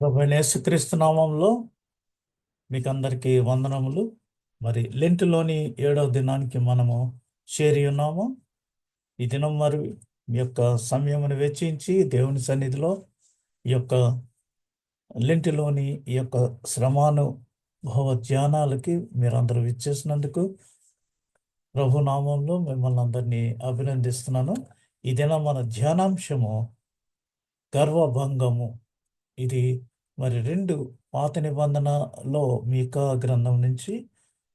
ప్రభువైన యేసుక్రీస్తు నామంలో మీకు అందరికీ వందనములు. మరి లెంటులోని 7వ దినానికి మనము చేరి ఉన్నాము. ఈ దినం మరి మీ యొక్క సమయమును వెచ్చించి దేవుని సన్నిధిలో ఈ యొక్క లెంటులోని ఈ యొక్క శ్రమానుభవ ధ్యానాలకి మీరందరూ విచ్చేసినందుకు ప్రభు నామంలో మిమ్మల్ని అందరినీ అభినందిస్తున్నాను. ఈ దినం మన ధ్యానాంశము గర్వభంగము. ఇది మరి 2 పాత నిబంధనలో మీకా గ్రంథం నుంచి,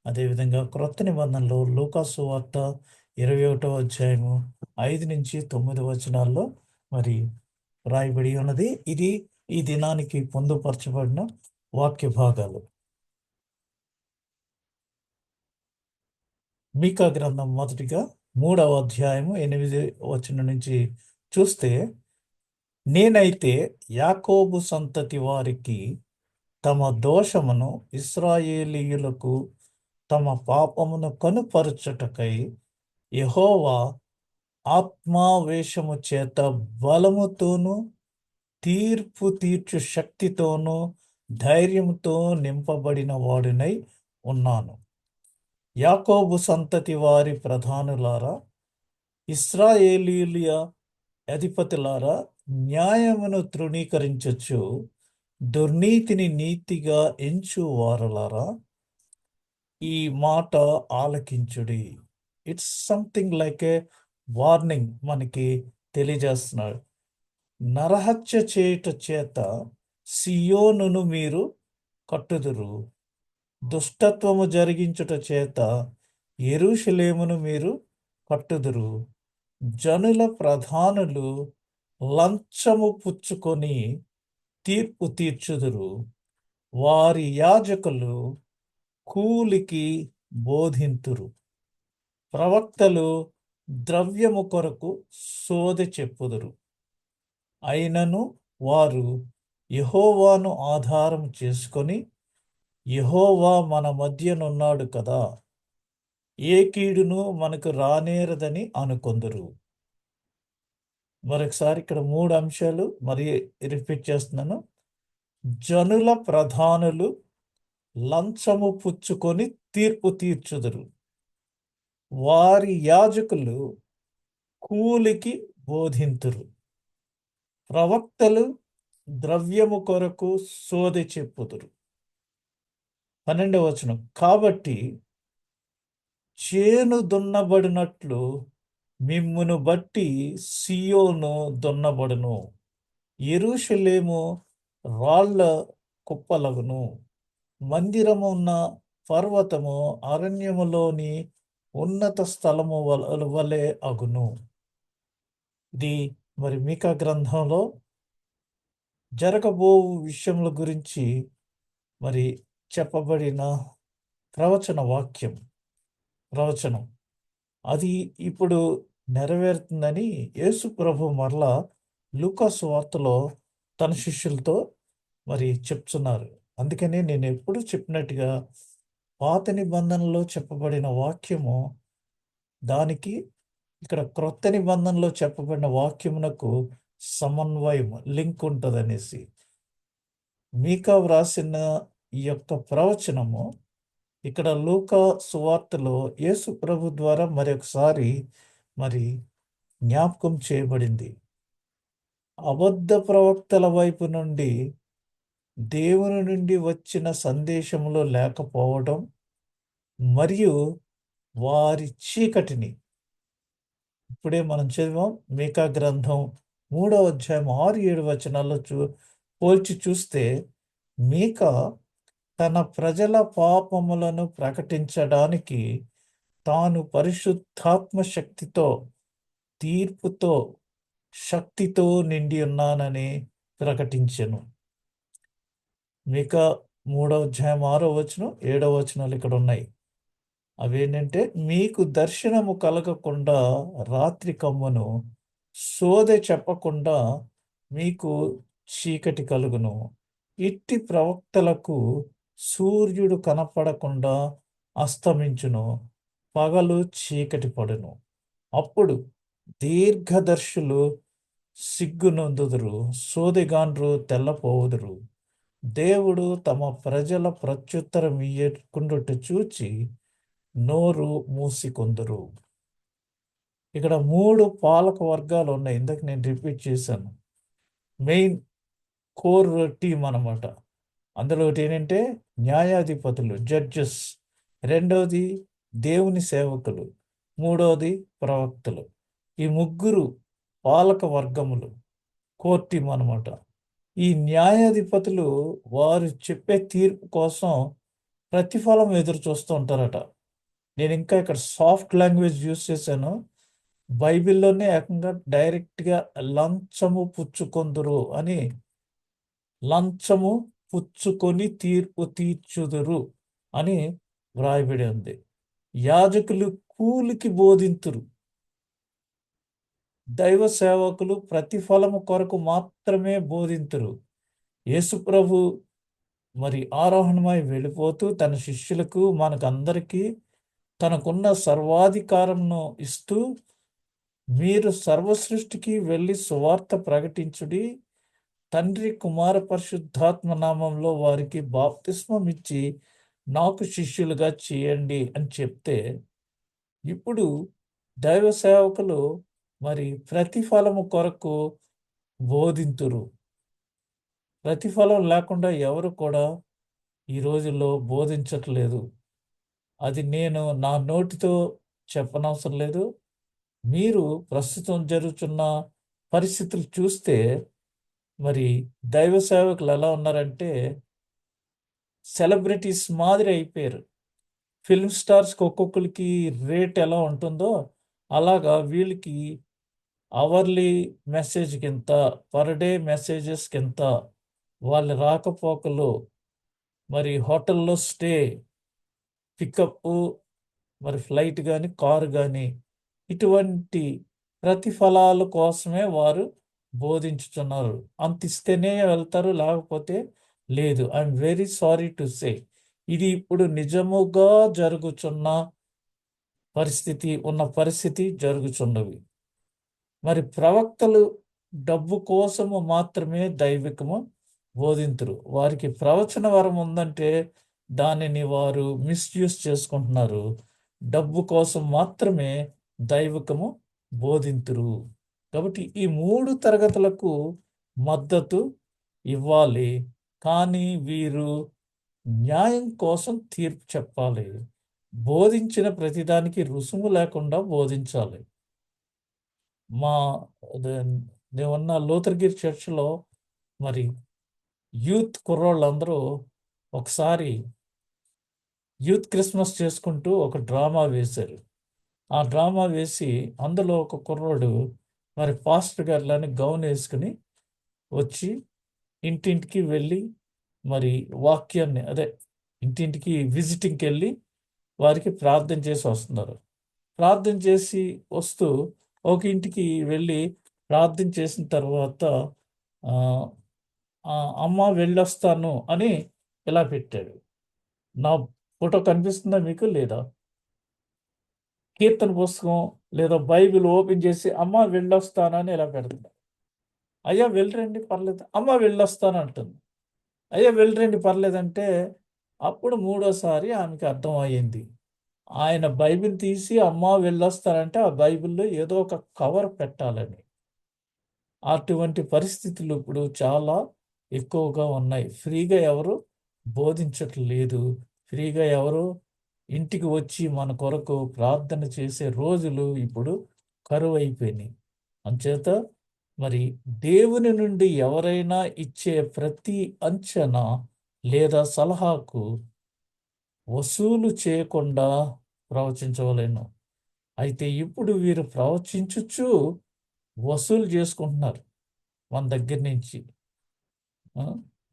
అదేవిధంగా క్రొత్త నిబంధనలో లూకా సువార్త 21వ అధ్యాయము 5-9 వచనాల్లో మరి రాయబడి ఉన్నది. ఇది ఈ దినానికి పొందుపరచబడిన వాక్య భాగాలు. మీకా గ్రంథం మొదటిగా 3వ అధ్యాయము 8 వచనం నుంచి చూస్తే, నేనైతే యాకోబు సంతతి వారికి తమ దోషమును, ఇశ్రాయేలీయులకు తమ పాపమును కనుపరచుటకై యెహోవా ఆత్మావేశము చేత బలముతోనూ తీర్పు తీర్చు శక్తితోనూ ధైర్యంతో నింపబడిన వాడినై ఉన్నాను. యాకోబు సంతతి వారి ప్రధానులారా, ఇశ్రాయేలీయుల అధిపతులారా, న్యాయమును తృణీకరించచ్చు దుర్నీతిని నీతిగా ఎంచు వారలారా, ఈ మాట ఆలకించుడి. It's something like a warning మనకి తెలియజేస్తున్నాడు. నరహత్య చేయుట చేత సియోనును మీరు కట్టుదురు, దుష్టత్వము జరిగించుట చేత యెరూషలేమును మీరు కట్టుదురు. జనుల ప్రధానులు లంచము పుచ్చుకొని తీర్పు తీర్చుదురు, వారి యాజకులు కూలికి బోధింతురు, ప్రవక్తలు ద్రవ్యము కొరకు సోదె చెప్పుదురు. అయినను వారు యెహోవాను ఆధారం చేసుకొని, యెహోవా మన మధ్యనున్నాడు కదా, ఏ కీడును మనకు రానేరదని అనుకొందురు. మరొకసారి ఇక్కడ 3 అంశాలు మరి రిపీట్ చేస్తున్నాను. జనుల ప్రధానులు లంచము పుచ్చుకొని తీర్పు తీర్చుదురు, వారి యాజకులు కూలికి బోధింతురు, ప్రవక్తలు ద్రవ్యము కొరకు సోదె చెప్పుదురు. 12వ వచనం, కాబట్టి చేను దున్నబడినట్లు మిమ్మును బట్టి సియోను దున్నబడును, యెరూషలేము రాళ్ల కుప్పలగును, మందిరము ఉన్న పర్వతము అరణ్యములోని ఉన్నత స్థలము వలె అగును. ఇది మరి మీకా గ్రంథంలో జరగబో విషయముల గురించి మరి చెప్పబడిన ప్రవచనం అది ఇప్పుడు నెరవేరుతుందని యేసు ప్రభు మరలా లూకా సువార్తలో తన శిష్యులతో మరి చెప్తున్నారు. అందుకనే నేను ఎప్పుడు చెప్పినట్టుగా పాత నిబంధనలో చెప్పబడిన వాక్యము దానికి ఇక్కడ క్రొత్త నిబంధనలో చెప్పబడిన వాక్యమునకు సమన్వయం, లింక్ ఉంటుందనేసి మీకా వ్రాసిన ఈ యొక్క ప్రవచనము ఇక్కడ లూకా సువార్తలో యేసు ప్రభు ద్వారా మరొకసారి మరి జ్ఞాపకం చేయబడింది. అబద్ధ ప్రవక్తల వైపు నుండి దేవుని నుండి వచ్చిన సందేశంలో లేకపోవడం మరియు వారి చీకటిని ఇప్పుడే మనం చదివాం. మీకా గ్రంథం 3వ అధ్యాయం 6-7 వచనాల్లో పోల్చి చూస్తే, మీకా తన ప్రజల పాపములను ప్రకటించడానికి తాను పరిశుద్ధాత్మ శక్తితో, తీర్పుతో, శక్తితో నిండి ఉన్నానని ప్రకటించెను. మీకా 3వ అధ్యాయం 6వ వచనం 7వ వచనాలు ఇక్కడ ఉన్నాయి. అవేంటంటే, మీకు దర్శనము కలగకుండా రాత్రి కమ్మును, సోదె చెప్పకుండా మీకు చీకటి కలుగును. ఇట్టి ప్రవక్తలకు సూర్యుడు కనపడకుండా అస్తమించును, పగలు చీకటి పడును. అప్పుడు దీర్ఘదర్శులు సిగ్గునొందుదురు, సోదెగాండ్రు తెల్లపోవుదురు. దేవుడు తమ ప్రజల ప్రత్యుత్తరం ఇయ్యకుండుట చూచి నోరు మూసికొందురు. ఇక్కడ 3 పాలక వర్గాలు ఉన్నాయి. ఇందాక నేను రిపీట్ చేశాను. మెయిన్ కోర్ టీమ్ అన్నమాట. అందులో ఒకటి ఏంటంటే న్యాయాధిపతులు, జడ్జెస్. రెండవది దేవుని సేవకులు. మూడవది ప్రవక్తలు. ఈ ముగ్గురు పాలక వర్గములు, కోర్ టీమ్ అన్నమాట. ఈ న్యాయాధిపతులు వారు చెప్పే తీర్పు కోసం ప్రతిఫలం ఎదురు చూస్తూ ఉంటారట. నేను ఇంకా ఇక్కడ సాఫ్ట్ లాంగ్వేజ్ యూజ్ చేశాను. బైబిల్లోనే ఏకంగా డైరెక్ట్గా లంచము పుచ్చుకొందురు అని, లంచము పుచ్చుకొని తీర్పు తీర్చుదురు అని వ్రాయబడి ఉంది. యాజకులు కూలికి బోధింతురు, దైవ సేవకులు ప్రతిఫలము కొరకు మాత్రమే బోధింతురు. యేసుప్రభు మరి ఆరోహణమై వెళ్ళిపోతూ తన శిష్యులకు మనకందరికీ తనకున్న సర్వాధికారంను ఇస్తూ, మీరు సర్వసృష్టికి వెళ్ళి సువార్త ప్రకటించుడి, తండ్రి కుమార పరిశుద్ధాత్మ నామంలో వారికి బాప్తిస్మం ఇచ్చి నాకు శిష్యులుగా చేయండి అని చెప్తే, ఇప్పుడు దైవ సేవకులు మరి ప్రతిఫలము కొరకు బోధింతురు. ప్రతిఫలం లేకుండా ఎవరు కూడా ఈ రోజుల్లో బోధించట్లేదు. అది నేను నా నోటితో చెప్పనవసరం లేదు. మీరు ప్రస్తుతం జరుగుతున్న పరిస్థితులు చూస్తే మరి దైవ సేవకులు ఎలా ఉన్నారంటే సెలబ్రిటీస్ మాదిరి అయిపోయారు. ఫిల్మ్ స్టార్స్కి ఒక్కొక్కరికి రేట్ ఎలా ఉంటుందో అలాగా వీళ్ళకి అవర్లీ మెసేజ్కి ఎంత, పర్ డే మెసేజెస్కి ఎంత, వాళ్ళ రాకపోకలు, మరి హోటల్లో స్టే, పికప్, మరి ఫ్లైట్ కానీ కారు కానీ, ఇటువంటి ప్రతిఫలాల కోసమే వారు బోధించుతున్నారు. అంత ఇస్తేనే వెళ్తారు, లేకపోతే లేదు. I'm very sorry to say, ఇది ఇప్పుడు నిజముగా జరుగుతున్న పరిస్థితి జరుగుతున్నవి. మరి ప్రవక్తలు డబ్బు కోసము మాత్రమే దైవికము బోధింతురు. వారికి ప్రవచన వరం ఉందంటే దానిని వారు మిస్యూజ్ చేసుకుంటున్నారు. డబ్బు కోసం మాత్రమే దైవికము బోధింతురు. కాబట్టి ఈ 3 తరగతులకు మద్దతు ఇవ్వాలి. కానీ వీరు న్యాయం కోసం తీర్పు చెప్పాలి. బోధించిన ప్రతిదానికి రుసుము లేకుండా బోధించాలి. మా నేనున్న లూథర్గిరి చర్చ్లో మరి యూత్ కుర్రోళ్ళందరూ ఒకసారి యూత్ క్రిస్మస్ చేసుకుంటూ ఒక డ్రామా వేశారు. ఆ డ్రామా వేసి అందులో ఒక కుర్రోడు మరి పాస్టర్ గారిలాని గౌన్ వేసుకుని వచ్చి ఇంటింటికి వెళ్ళి మరి వాక్యాన్ని, అదే ఇంటింటికి విజిటింగ్కి వెళ్ళి వారికి ప్రార్థన చేసి వస్తున్నారు. ప్రార్థన చేసి వస్తూ ఒక ఇంటికి వెళ్ళి ప్రార్థన చేసిన తర్వాత అమ్మ వెళ్ళొస్తాను అని ఇలా పెట్టాడు. నా ఫోటో కనిపిస్తుందా మీకు లేదా? కీర్తన పుస్తకం లేదా బైబిల్ ఓపెన్ చేసి అమ్మ వెళ్ళొస్తానని ఇలా పెడుతున్నా. అయ్యా వెళ్ళరండి పర్లేదు, అమ్మ వెళ్ళొస్తాను అంటుంది. అయ్యా వెళ్ళరండి పర్లేదంటే అప్పుడు 3వసారి ఆమెకి అర్థం అయ్యింది. ఆయన బైబిల్ తీసి అమ్మ వెళ్ళొస్తానంటే ఆ బైబిల్లో ఏదో ఒక కవర్ పెట్టాలని. అటువంటి పరిస్థితులు ఇప్పుడు చాలా ఎక్కువగా ఉన్నాయి. ఫ్రీగా ఎవరు బోధించట్లేదు. ఫ్రీగా ఎవరు ఇంటికి వచ్చి మన కొరకు ప్రార్థన చేసే రోజులు ఇప్పుడు కరువైపోయినాయి. అంచేత మరి దేవుని నుండి ఎవరైనా ఇచ్చే ప్రతి అంచనా లేదా సలహాకు వసూలు చేయకుండా ప్రవచించవలెను. అయితే ఇప్పుడు వీరు ప్రవచించుచు వసూలు చేసుకుంటున్నారు మన దగ్గర నుంచి.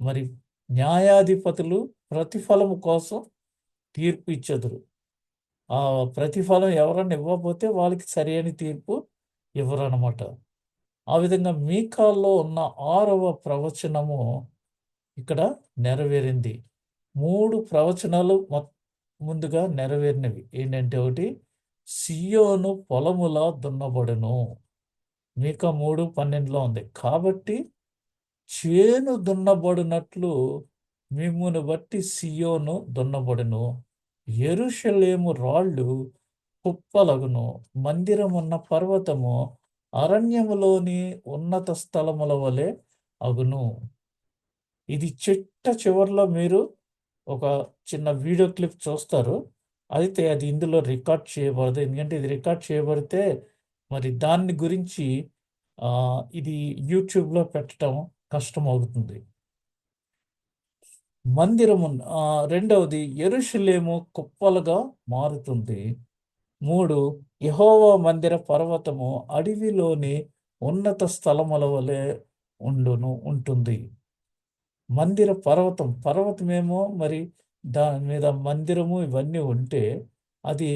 మరి న్యాయాధిపతులు ప్రతిఫలము కోసం తీర్పు ఇచ్చెదరు. ఆ ప్రతిఫలం ఎవరన్నా ఇవ్వకపోతే వాళ్ళకి సరైన తీర్పు ఇవ్వరన్నమాట. ఆ విధంగా మీకాల్లో ఉన్న 6వ ప్రవచనము ఇక్కడ నెరవేరింది. 3 ప్రవచనాలు ముందుగా నెరవేరినవి ఏంటంటే, ఒకటి సియోను పొలములా దున్నబడును. మీకా 3:12లో ఉంది. కాబట్టి చేను దున్నబడినట్లు మిమ్మును బట్టి సియోను దున్నబడును, యెరూషలేము రాళ్ళు కుప్పలగును, మందిరమున్న పర్వతము అరణ్యములోని ఉన్నత స్థలముల వలె అగును. ఇది చివర్లో మీరు ఒక చిన్న వీడియో క్లిప్ చూస్తారు. అయితే అది ఇందులో రికార్డ్ చేయబడదు. ఎందుకంటే ఇది రికార్డ్ చేయబడితే మరి దాన్ని గురించి ఇది యూట్యూబ్‌లో పెట్టటం కష్టమవుతుంది. మందిరము రెండవది యెరూషలేము కుప్పలుగా మారుతుంది. 3 యెహోవా మందిర పర్వతము అడవిలోని ఉన్నత స్థలముల వలె ఉంటుంది. మందిర పర్వతమేమో మరి దాని మీద మందిరము ఇవన్నీ ఉంటే అది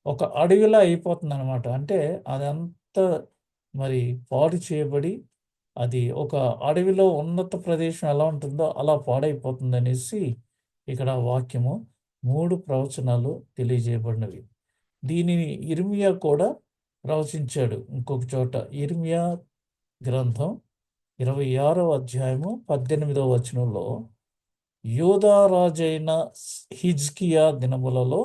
ఒక అడవిలా అయిపోతుందనమాట. అంటే అదంతా మరి పాడు చేయబడి అది ఒక అడవిలో ఉన్నత ప్రదేశం ఎలా ఉంటుందో అలా పాడైపోతుందనేసి ఇక్కడ వాక్యము 3 ప్రవచనాలు తెలియజేయబడినవి. దీనిని యిర్మీయా కూడా ప్రవచించాడు. ఇంకొక చోట యిర్మీయా గ్రంథం 26వ అధ్యాయము 18వ వచనంలో యూదా రాజైన హిజ్కియా దినములలో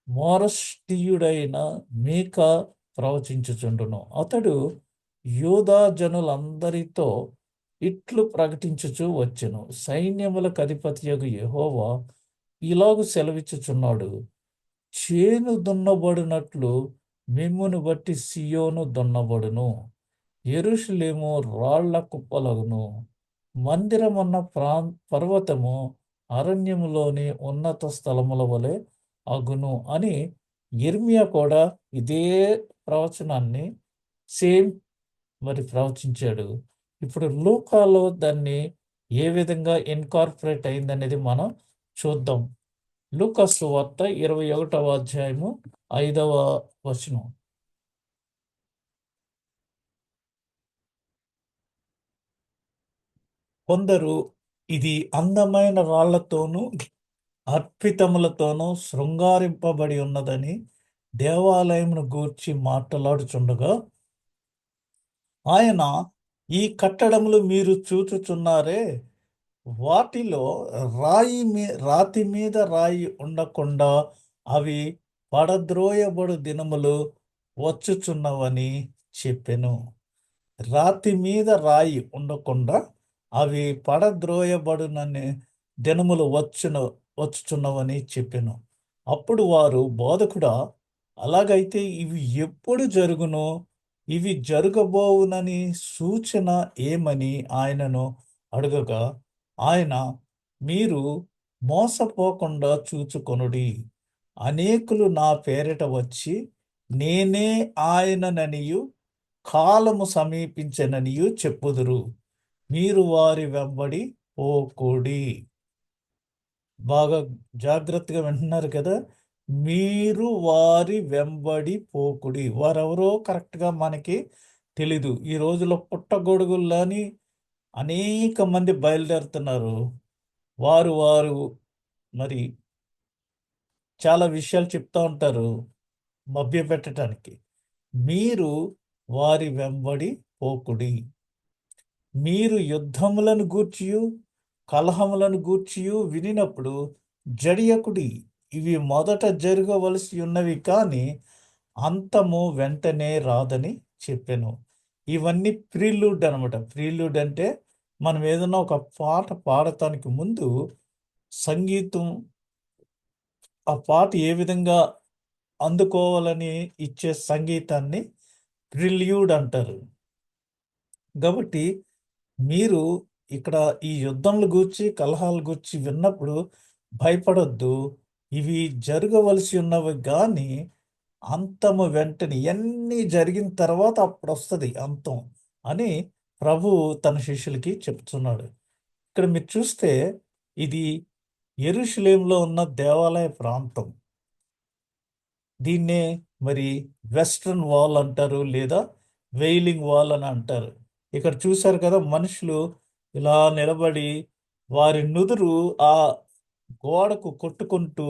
మోరష్తీయుడైన మీకా ప్రవచించుచుండును. అతడు యూదా జనులందరితో ఇట్లు ప్రకటించుచు వచ్చెను. సైన్యములకు అధిపతియగు యెహోవా ఇలాగు సెలవిచ్చుచున్నాడు, చేను దున్నబడినట్లు మిమ్మును బట్టి సియోను దున్నబడును, యెరూషలేము రాళ్ల కుప్పలగును, మందిరమున్న పర్వతము అరణ్యములోని ఉన్నత స్థలముల వలె అగును అని యిర్మీయా కూడా ఇదే ప్రవచనాన్ని సేమ్ మరి ప్రవచించాడు. ఇప్పుడు లూకాలో దాన్ని ఏ విధంగా ఇన్కార్పొరేట్ అయిందనేది మనం చూద్దాం. లూకా సువార్త 21వ అధ్యాయము 5వ వచనం. కొందరు ఇది అందమైన రాళ్లతోనూ అర్పితములతోనూ శృంగారింపబడి ఉన్నదని దేవాలయమును గూర్చి మాట్లాడుచుండగా ఆయన, ఈ కట్టడములు మీరు చూచుచున్నారే, వాటిలో రాతి మీద రాయి ఉండకుండా అవి పడద్రోయబడు దినములు వచ్చుచున్నవని చెప్పెను. రాతి మీద రాయి ఉండకుండా అవి పడద్రోయబడునని దినములు వచ్చుచున్నవని చెప్పెను. అప్పుడు వారు, బోధకుడా, అలాగైతే ఇవి ఎప్పుడు జరుగును? ఇవి జరగబోవునని సూచన ఏమని ఆయనను అడగగా ఆయన, మీరు మోసపోకుండా చూచుకొనుడి. అనేకులు నా పేరిట వచ్చి నేనే ఆయనననియు కాలము సమీపించెననియు చెప్పుదురు. మీరు వారి వెంబడి పోకుడి. బాగా జాగ్రత్తగా వింటున్నారు కదా. మీరు వారి వెంబడి పోకుడి. వారెవరో కరెక్ట్గా మనకి తెలీదు. ఈ రోజులో పుట్టగొడుగుల్లాని అనేక మంది బయలుదేరుతున్నారు. వారు మరి చాలా విషయాలు చెప్తూ ఉంటారు మభ్యపెట్టడానికి. మీరు వారి వెంబడి పోకుడి. మీరు యుద్ధములను గూర్చియు కలహములను గూర్చియు వినినప్పుడు జడియకుడి. ఇవి మొదట జరగవలసి ఉన్నవి కానీ అంతము వెంటనే రాదని చెప్పాను. ఇవన్నీ ప్రీలూడ్ అనమాట. ప్రీలూడ్ అంటే మనం ఏదైనా ఒక పాట పాడటానికి ముందు సంగీతం ఆ పాట ఏ విధంగా అందుకోవాలని ఇచ్చే సంగీతాన్ని ప్రిల్యూడ్ అంటారు. కాబట్టి మీరు ఇక్కడ ఈ యుద్ధంల గూర్చి కలహాల గూర్చి విన్నప్పుడు భయపడొద్దు. ఇవి జరగవలసి ఉన్నవి కానీ అంతము వెంటనే ఇవన్నీ జరిగిన తర్వాత అప్పుడు వస్తుంది అంతం అని ప్రభు తన శిష్యులకి చెప్తున్నాడు. ఇక్కడ మీరు చూస్తే ఇది యెరూషలేములో ఉన్న దేవాలయ ప్రాంతం. దీన్నే మరి వెస్ట్రన్ వాల్ అంటారు, లేదా వెయిలింగ్ వాల్ అని అంటారు. ఇక్కడ చూశారు కదా, మనుషులు ఇలా నిలబడి వారి నుదురు ఆ గోడకు కొట్టుకుంటూ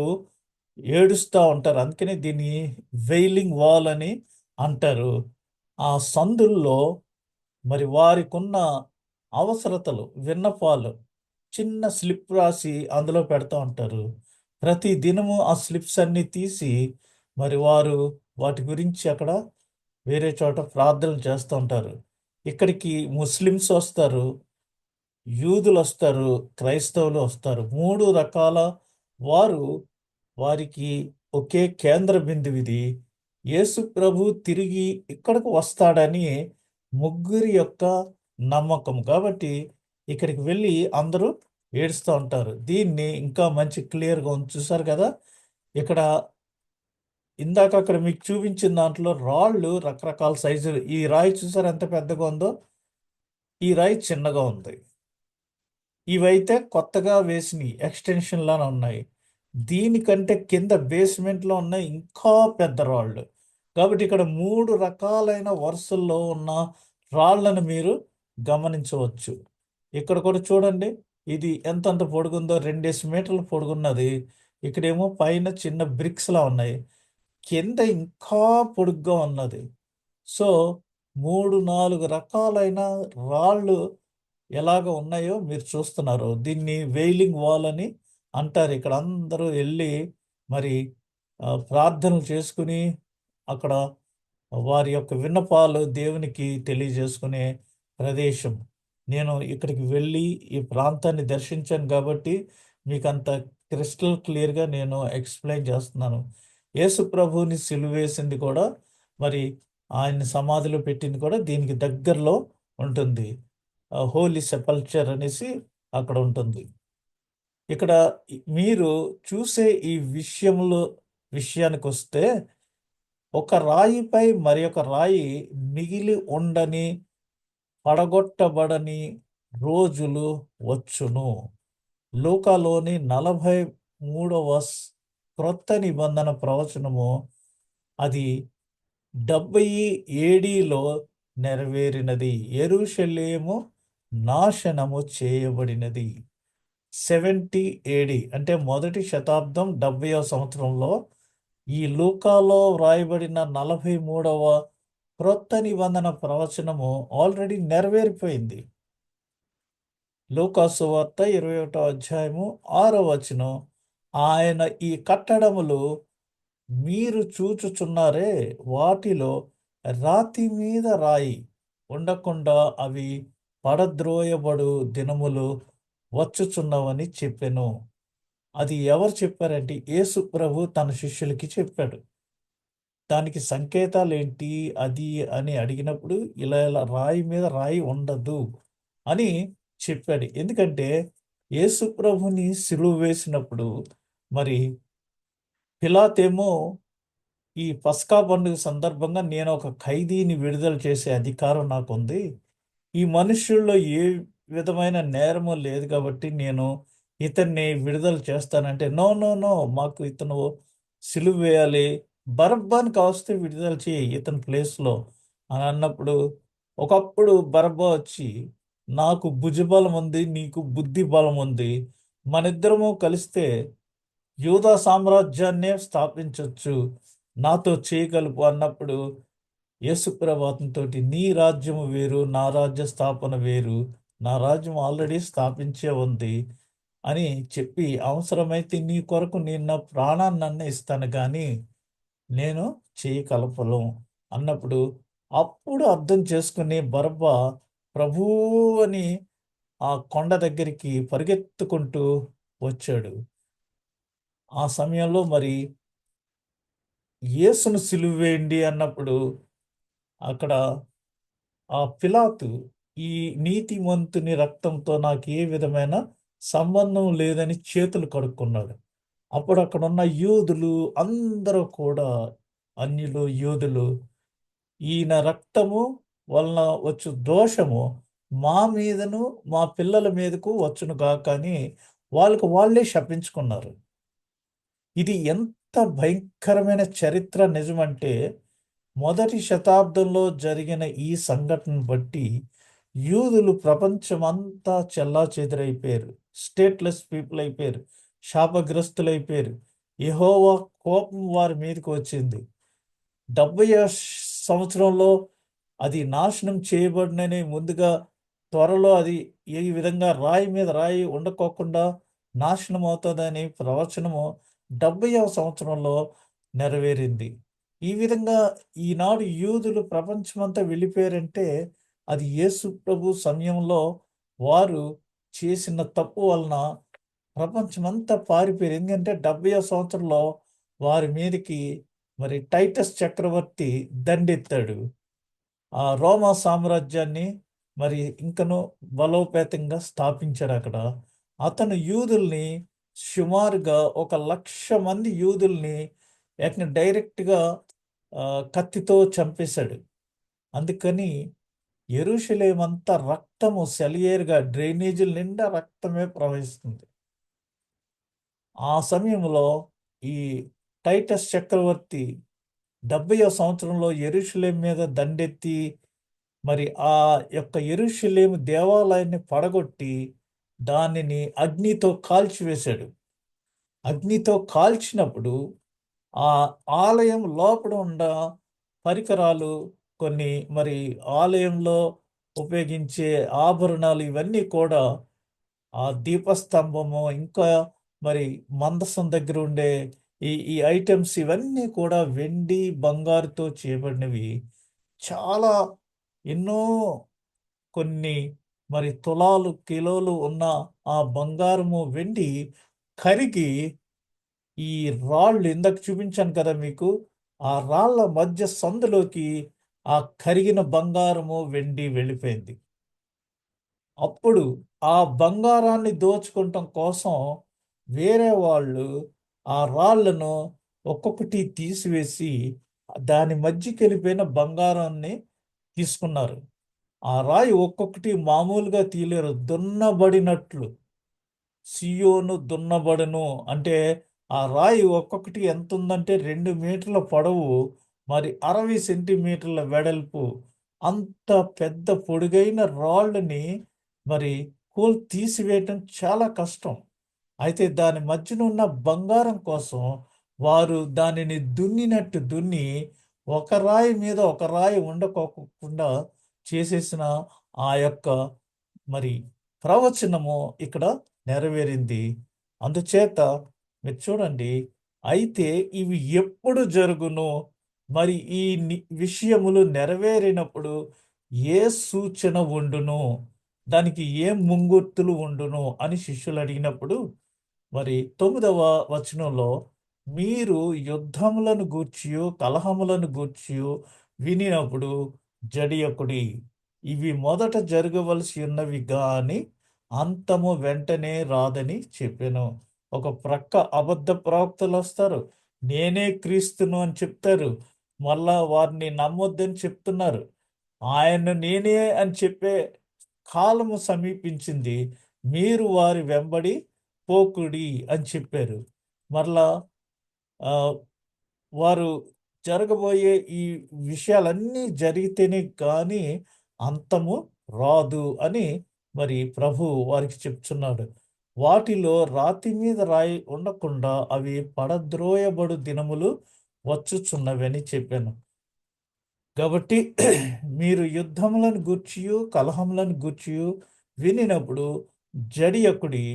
ఏడుస్తూ ఉంటారు. అందుకనే దీన్ని వెయిలింగ్ వాల్ అని అంటారు. ఆ సందుల్లో మరి వారికున్న అవసరతలు, విన్నపాలు చిన్న స్లిప్ రాసి అందులో పెడతా ఉంటారు. ప్రతి దినము ఆ స్లిప్స్ అన్నీ తీసి మరి వారు వాటి గురించి అక్కడ వేరే చోట ప్రార్థనలు చేస్తూ ఉంటారు. ఇక్కడికి ముస్లిమ్స్ వస్తారు, యూదులొస్తారు, క్రైస్తవులు వస్తారు. 3 రకాల వారు వారికి ఒకే కేంద్ర బిందువిది. యేసు ప్రభు తిరిగి ఇక్కడకు వస్తాడని ముగ్గురి యొక్క నమ్మకం. కాబట్టి ఇక్కడికి వెళ్ళి అందరూ ఏడుస్తా ఉంటారు. దీన్ని ఇంకా మంచి క్లియర్‌గా ఉంది చూసారు కదా! ఇక్కడ ఇందాక అక్కడ మీకు చూపించిన దాంట్లో రాళ్ళు రకరకాల సైజులు. ఈ రాయి చూసారా ఎంత పెద్దగా ఉందో? ఈ రాయి చిన్నగా ఉంది. ఇవైతే కొత్తగా వేసినయి. ఎక్స్‌టెన్షన్‌లానే ఉన్నాయి. దీనికంటే కింద బేస్‌మెంట్‌లో ఉన్నాయి ఇంకా పెద్ద రాళ్ళు. కాబట్టి ఇక్కడ 3 రకాలైన వరుసల్లో ఉన్న రాళ్ళను మీరు గమనించవచ్చు. ఇక్కడ కూడా చూడండి. ఇది ఎంతంత పొడుగుందో 2 మీటర్ల పొడుగున్నది. ఇక్కడేమో పైన చిన్న బ్రిక్స్‌లా ఉన్నాయి. కింద ఇంకా పొడుగ్గా ఉన్నది. సో, 3, 4 రకాలైన రాళ్ళు ఎలాగ ఉన్నాయో మీరు చూస్తున్నారు. దీన్ని వెయిలింగ్ వాల్ అని అంటారు. ఇక్కడ అందరూ ఎళ్లి మరి ప్రార్థనలు చేసుకొని అక్కడ వారి యొక్క విన్నపాలు దేవునికి తెలియజేసుకునే ప్రదేశం. నేను ఇక్కడికి వెళ్ళి ఈ ప్రాంతాన్ని దర్శించాను కాబట్టి మీకంత క్రిస్టల్ క్లియర్‌గా నేను ఎక్స్‌ప్లెయిన్ చేస్తున్నాను. యేసు ప్రభువుని సిలువేసింది కూడా మరి ఆయన్ని సమాధిలో పెట్టింది కూడా దీనికి దగ్గరలో ఉంటుంది. హోలీ సెపల్చర్ అనేసి అక్కడ ఉంటుంది. ఇక్కడ మీరు చూసే ఈ విషయానికొస్తే ఒక రాయిపై మరి ఒక రాయి మిగిలి ఉండని, పడగొట్టబడని రోజులు వచ్చును. లూకాలోని 43వ క్రొత్త నిబంధన ప్రవచనము అది 70 ఏడీలో నెరవేరినది. యెరూషలేము నాశనము చేయబడినది. 70 ఏడీ అంటే మొదటి శతాబ్దం 70వ సంవత్సరంలో ఈ లూకాలో వ్రాయబడిన 43వ క్రొత్త నిబంధన ప్రవచనము ఆల్రెడీ నెరవేరిపోయింది. లూకా సువార్త 21వ అధ్యాయము 6వ వచనం. ఆయన ఈ కట్టడములు మీరు చూచుచున్నారే వాటిలో రాతి మీద రాయి ఉండకుండా అవి పడద్రోయబడు దినములు వచ్చుచున్నవని చెప్పెను. అది ఎవరు చెప్పారంటే యేసు ప్రభు తన శిష్యులకి చెప్పాడు. దానికి సంకేతాలేంటి అది అని అడిగినప్పుడు ఇలా ఇలా రాయి మీద రాయి ఉండదు అని చెప్పాడు. ఎందుకంటే యేసు ప్రభుని సిలువ వేసినప్పుడు మరి పిలాతేమో ఈ పస్కా పండుగ సందర్భంగా నేను ఒక ఖైదీని విడుదల చేసే అధికారం నాకుంది. ఈ మనుష్యుల్లో ఏ విధమైన నేరము లేదు కాబట్టి నేను ఇతన్ని విడుదల చేస్తానంటే, నో, నో, నో మాకు ఇతను సిలువ వేయాలి. బరబ్బాని కావస్తే విడుదల చేయి ఇతని ప్లేస్‌లో అని అన్నప్పుడు, ఒకప్పుడు బరబ్బా వచ్చి, నాకు భుజబలం ఉంది, నీకు బుద్ధి బలం ఉంది. మనిద్దరము కలిస్తే యూదా సామ్రాజ్యాన్నే స్థాపించొచ్చు. నాతో చేయగలుపు అన్నప్పుడు యేసుప్రభు అతనితోటి నీ రాజ్యము వేరు, నా రాజ్య స్థాపన వేరు. నా రాజ్యం ఆల్రెడీ స్థాపించే ఉంది అని చెప్పి, అవసరమైతే నీ కొరకు నేను నా ప్రాణాన్నన్నా ఇస్తాను గానీ, నేను చెయ్యి కలపను అన్నప్పుడు, అప్పుడు అర్థం చేసుకుని బరబ్బా ప్రభూ అని ఆ కొండ దగ్గరికి పరిగెత్తుకుంటూ వచ్చాడు. ఆ సమయంలో మరి యేసును సిలువ వేయండి అన్నప్పుడు అక్కడ ఆ పిలాతు ఈ నీతిమంతుని రక్తంతో నాకు ఏ విధమైన సంబంధం లేదని చేతులు కడుక్కున్నాడు. అప్పుడు అక్కడున్న యూదులు అందరూ కూడా అన్యులు, యూదులు ఈయన రక్తము వలన వచ్చు దోషము మా మీదను, మా పిల్లల మీదకు వచ్చును గాక అని వాళ్ళకి వాళ్ళే శపించుకున్నారు. ఇది ఎంత భయంకరమైన చరిత్ర నిజమంటే, మొదటి శతాబ్దంలో జరిగిన ఈ సంఘటనను బట్టి యూదులు ప్రపంచమంతా చెల్లాచెదరైపోయారు. స్టేట్‌లెస్ పీపుల్ అయిపోయారు. శాపగ్రస్తులైపోయారు. యెహోవా కోపం వారి మీదకి వచ్చింది. 70వ సంవత్సరంలో అది నాశనం చేయబడునని ముందుగా త్వరలో అది ఈ విధంగా రాయి మీద రాయి ఉండకోకుండా నాశనం అవుతుందని ప్రవచనము 70వ సంవత్సరంలో నెరవేరింది. ఈ విధంగా ఈనాడు యూదులు ప్రపంచమంతా వెళ్ళిపోయారంటే అది యేసు ప్రభు సమయంలో వారు చేసిన తప్పు వలన ప్రపంచమంతా పారిపోయారు. ఎందుకంటే 70వ సంవత్సరంలో వారి మీదకి మరి టైటస్ చక్రవర్తి దండెత్తాడు. ఆ రోమా సామ్రాజ్యాన్ని మరి ఇంకను బలోపేతంగా స్థాపించాడు అక్కడ. అతను యూదుల్ని సుమారుగా 1,00,000 మంది యూదుల్ని ఏకంగా డైరెక్ట్గా కత్తితో చంపేశాడు. అందుకని యెరూషలేమంతా రక్తము సెలయేరుగా డ్రైనేజీల నిండా రక్తమే ప్రవహిస్తుంది. ఆ సమయంలో ఈ టైటస్ చక్రవర్తి 70వ సంవత్సరంలో యెరూషలేం మీద దండెత్తి మరి ఆ యొక్క యెరూషలేము దేవాలయాన్ని పడగొట్టి దానిని అగ్నితో కాల్చివేశాడు. అగ్నితో కాల్చినప్పుడు ఆ ఆలయం లోపల ఉన్న పరికరాలు కొన్ని మరి ఆలయంలో ఉపయోగించే ఆభరణాలు ఇవన్నీ కూడా ఆ దీపస్తంభము ఇంకా మరి మందసం దగ్గర ఉండే ఈ ఐటమ్స్ ఇవన్నీ కూడా వెండి బంగారుతో చేయబడినవి. చాలా ఎన్నో కొన్ని మరి తులాలు కిలోలు ఉన్న ఆ బంగారము వెండి కరిగి ఈ రాళ్ళు ఇందాక చూపించాను కదా మీకు, ఆ రాళ్ళ మధ్య సందులోకి ఆ కరిగిన బంగారము వెండి వెళ్ళిపోయింది. అప్పుడు ఆ బంగారాన్ని దోచుకుంటం కోసం వేరే వాళ్ళు ఆ రాళ్ళను ఒక్కొక్కటి తీసివేసి దాని మధ్యకి వెళ్ళిపోయిన బంగారాన్ని తీసుకున్నారు. ఆ రాయి ఒక్కొక్కటి మామూలుగా తీయలేరు, దున్నబడినట్లు. సియోను దున్నబడును అంటే ఆ రాయి ఒక్కొక్కటి ఎంత ఉందంటే 2 మీటర్ల పొడవు, మరి 60 సెంటీమీటర్ల వెడల్పు. అంత పెద్ద పొడుగైన రాళ్ళని మరి తీసివేయటం చాలా కష్టం. అయితే దాని మధ్యన ఉన్న బంగారం కోసం వారు దానిని దున్నినట్టు దున్ని ఒక రాయి మీద ఒక రాయి ఉండకోకుండా చేసేసిన ఆ యొక్క మరి ప్రవచనము ఇక్కడ నెరవేరింది. అందుచేత మీరు చూడండి, అయితే ఇవి ఎప్పుడు జరుగును, మరి ఈ విషయములు నెరవేరినప్పుడు ఏ సూచన ఉండును, దానికి ఏ ముంగుర్తులు ఉండును అని శిష్యులు అడిగినప్పుడు మరి 9వ వచనంలో మీరు యుద్ధములను గూర్చియు కలహములను గూర్చియు వినినప్పుడు జడియకుడి, ఇవి మొదట జరగవలసి ఉన్నవి గాని అంతము వెంటనే రాదని చెప్పాను. ఒక ప్రక్క అబద్ధ ప్రవక్తలు వస్తారు, నేనే క్రీస్తును అని చెప్తారు, మళ్ళా వారిని నమ్మొద్దని చెప్తున్నారు. ఆయన నేనే అని చెప్పే కాలము సమీపించింది, మీరు వారి వెంబడి పోకుడి అని చెప్పారు. మరలా ఆ, వారు జరగబోయే ఈ విషయాలన్నీ జరిగితేనే కానీ అంతము రాదు అని మరి ప్రభు వారికి చెప్తున్నాడు. వాటిలో రాతి మీద రాయి ఉండకుండా అవి పడద్రోయబడు దినములు వచ్చుచున్నవని చెప్పాను. కాబట్టి మీరు యుద్ధములను గూర్చియు కలహములను గూర్చియు వినినప్పుడు జడియకుడి,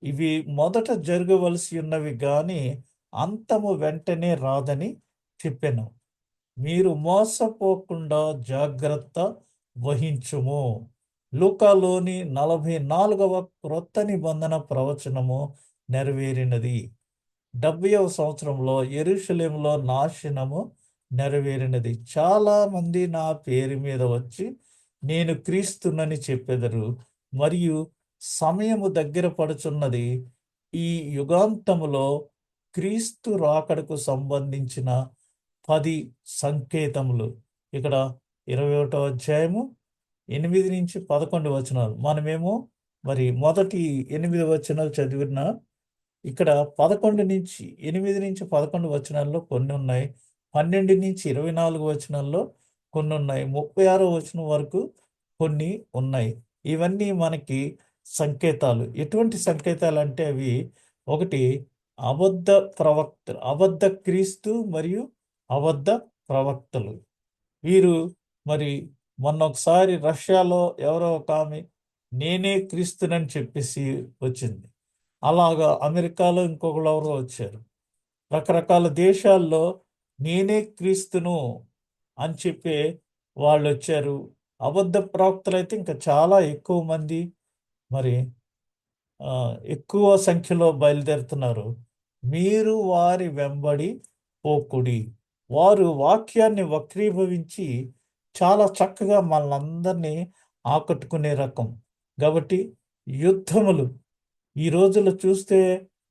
ఇవి మొదట జరగవలసి ఉన్నవి గాని అంతము వెంటనే రాదని చెప్పాను. మీరు మోసపోకుండా జాగ్రత్త వహించుము. లూకాలోని 44వ క్రొత్త నిబంధన ప్రవచనము నెరవేరినది. 70వ సంవత్సరంలో యెరూషలేములో నాశనము నెరవేరినది. చాలా మంది నా పేరు మీద వచ్చి నేను క్రీస్తునని చెప్పెదరు, మరియు సమయము దగ్గర పడుచున్నది. ఈ యుగాంతములో క్రీస్తు రాకడకు సంబంధించిన 10 సంకేతములు. ఇక్కడ 21వ అధ్యాయము 8 నుంచి 11 వచనాలు. మనమేమో మరి మొదటి 8 వచనాలు చదివిన ఇక్కడ 11 నుంచి 8 నుంచి 11 వచనాల్లో కొన్ని ఉన్నాయి, 12 నుంచి 24 వచనాల్లో కొన్ని ఉన్నాయి, 36వ వచనం వరకు కొన్ని ఉన్నాయి. ఇవన్నీ మనకి సంకేతాలు. ఎటువంటి సంకేతాలు అంటే అవి ఒకటి అబద్ధ ప్రవక్త, అబద్ధ క్రీస్తు మరియు అబద్ధ ప్రవక్తలు. వీరు మరి మొన్న ఒకసారి రష్యాలో ఎవరో ఒక ఆమె నేనే క్రీస్తునని చెప్పేసి వచ్చింది. అలాగా అమెరికాలో ఇంకొకరు ఎవరో వచ్చారు. రకరకాల దేశాల్లో నేనే క్రీస్తును అని చెప్పి వాళ్ళు వచ్చారు. అబద్ధ ప్రవక్తలు అయితే ఇంకా చాలా ఎక్కువ మంది, మరి ఎక్కువ సంఖ్యలో బయలుదేరుతున్నారు. మీరు వారి వెంబడి పోకుడి. వారు వాక్యాన్ని వక్రీభవించి చాలా చక్కగా మనందరినీ ఆకట్టుకునే రకం. కాబట్టి యుద్ధములు ఈ రోజుల్లో చూస్తే,